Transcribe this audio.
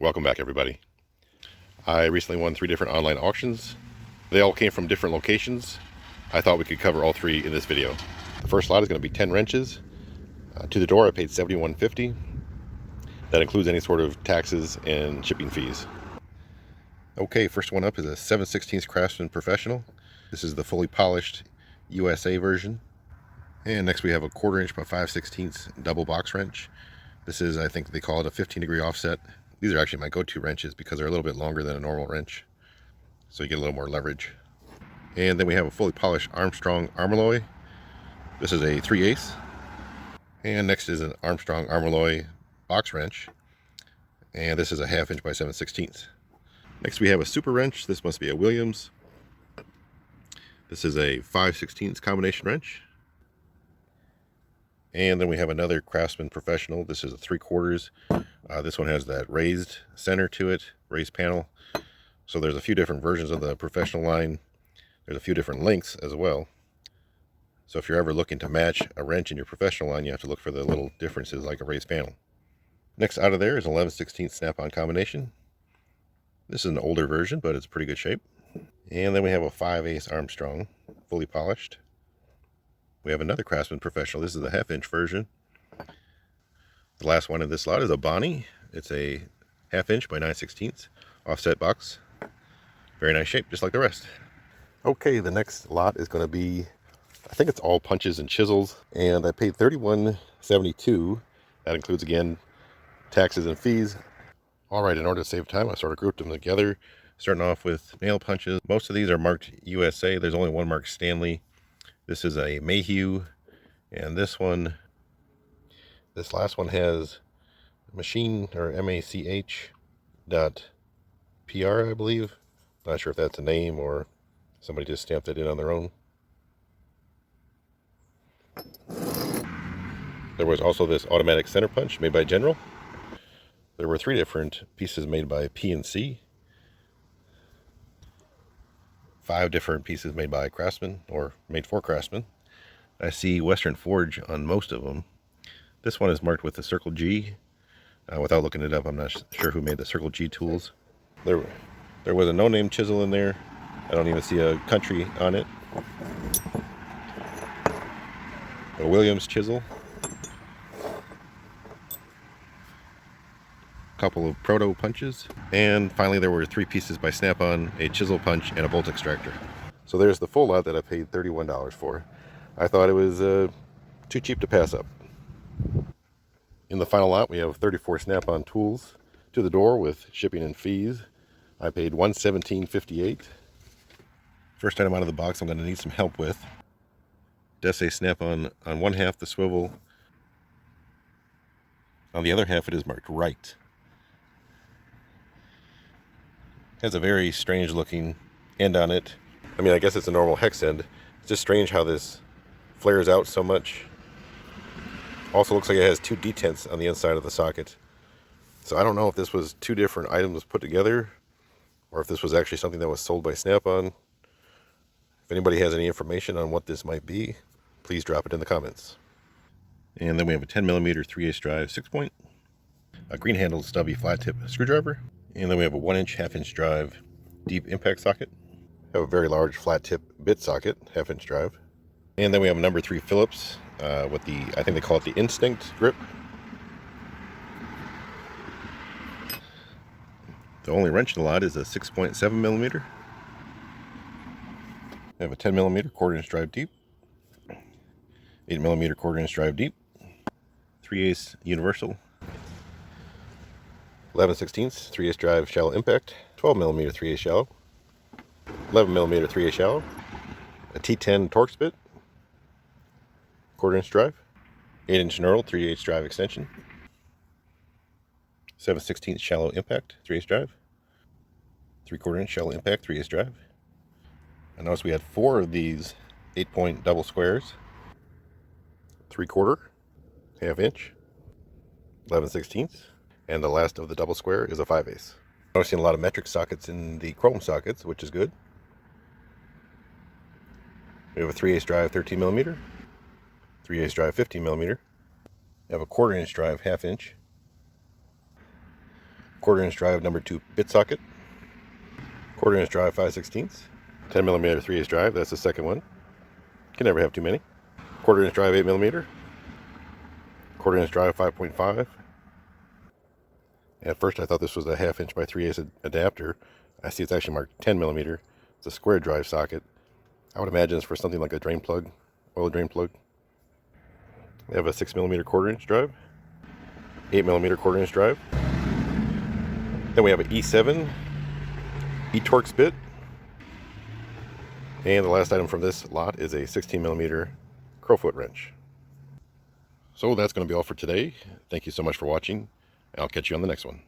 Welcome back, everybody. I recently won 3 different online auctions. They all came from different locations. I thought we could cover all 3 in this video. The first lot is going to be 10 wrenches. To the door I paid $71.50. That includes any sort of taxes and shipping fees. Okay, first one up is a 7/16 Craftsman Professional. This is the fully polished USA version. And next we have a 1/4 inch by 5/16 double box wrench. This is, I think they call it a 15-degree offset. These are actually my go-to wrenches because they're a little bit longer than a normal wrench, so you get a little more leverage. And then we have a fully polished Armstrong Armalloy. This is a 3/8. And next is an Armstrong Armalloy box wrench, and this is a 1/2 inch by 7/16. Next we have a super wrench. This must be a Williams. This is a 5/16 combination wrench. And then we have another Craftsman Professional. This is a 3/4. This one has that raised center to it, raised panel. So there's a few different versions of the Professional line. There's a few different lengths as well. So if you're ever looking to match a wrench in your Professional line, you have to look for the little differences like a raised panel. Next out of there is an 11/16 snap-on combination. This is an older version, but it's pretty good shape. And then we have a 5/8 Armstrong, fully polished. We have another Craftsman Professional. This is the 1/2 inch version. The last one in this lot is a Bonnie. It's a 1/2 inch by 9/16 offset box. Very nice shape, just like the rest. Okay, the next lot is going to be, I think it's all punches and chisels, and I paid $31.72. That includes, again, taxes and fees. All right, in order to save time, I sort of grouped them together, starting off with nail punches. Most of these are marked USA. There's only one marked Stanley. This is a Mayhew, and this last one has machine, or MACH.PR, I believe. Not sure if that's a name or somebody just stamped it in on their own. There was also this automatic center punch made by General. There were 3 different pieces made by PNC. 5 different pieces made by Craftsman, or made for Craftsman. I see Western Forge on most of them. This one is marked with the Circle G. Without looking it up, I'm not sure who made the Circle G tools. There was a no-name chisel in there. I don't even see a country on it. A Williams chisel. Couple of proto punches, and finally there were 3 pieces by Snap-on, a chisel punch, and a bolt extractor. So there's the full lot that I paid $31 for. I thought it was too cheap to pass up. In the final lot we have 34 Snap-on tools. To the door with shipping and fees, I paid $117.58. First item out of the box I'm going to need some help with. It does say Snap-on on one half, the swivel. On the other half it is marked right. Has a very strange looking end on it. I mean, I guess it's a normal hex end. It's just strange how this flares out so much. Also looks like it has 2 detents on the inside of the socket. So I don't know if this was 2 different items put together, or if this was actually something that was sold by Snap-on. If anybody has any information on what this might be, please drop it in the comments. And then we have a 10mm 3/8 drive 6-point, a green handled stubby flat tip screwdriver. And then we have a 1-inch 1/2 inch drive deep impact socket. We have a very large flat tip bit socket, 1/2 inch drive. And then we have a number 3 Phillips with the, I think they call it the Instinct grip. The only wrench in the lot is a 6.7mm. We have a 10mm 1/4 inch drive deep, 8mm 1/4 inch drive deep, 3/8 universal, 11/16 3/8 drive shallow impact, 12mm 3/8 shallow, 11mm 3/8 shallow, a T10 Torx bit, 1/4 inch drive, 8-inch knurled 3/8 drive extension, 7/16 shallow impact 3/8 drive, 3/4 inch shallow impact 3/8 drive. I noticed we had 4 of these 8-point double squares, 3/4, 1/2 inch, 11/16. And the last of the double square is a 5/8. I've seen a lot of metric sockets in the chrome sockets, which is good. We have a 3/8 drive 13mm, 3/8 drive 15mm. We have a 1/4 inch drive 1/2 inch, 1/4" drive number 2 bit socket, 1/4" drive 5/16, 10mm 3/8 drive, that's the second one. Can never have too many. 1/4" drive 8mm, 1/4" drive 5.5. At first I thought this was a 1/2" by 3/8 adapter. I see it's actually marked 10mm. It's a square drive socket. I would imagine it's for something like a drain plug, oil drain plug. We have a 6mm 1/4" drive, 8mm 1/4" drive. Then we have an E7 E-Torx bit. And the last item from this lot is a 16mm crowfoot wrench. So that's going to be all for today. Thank you so much for watching. I'll catch you on the next one.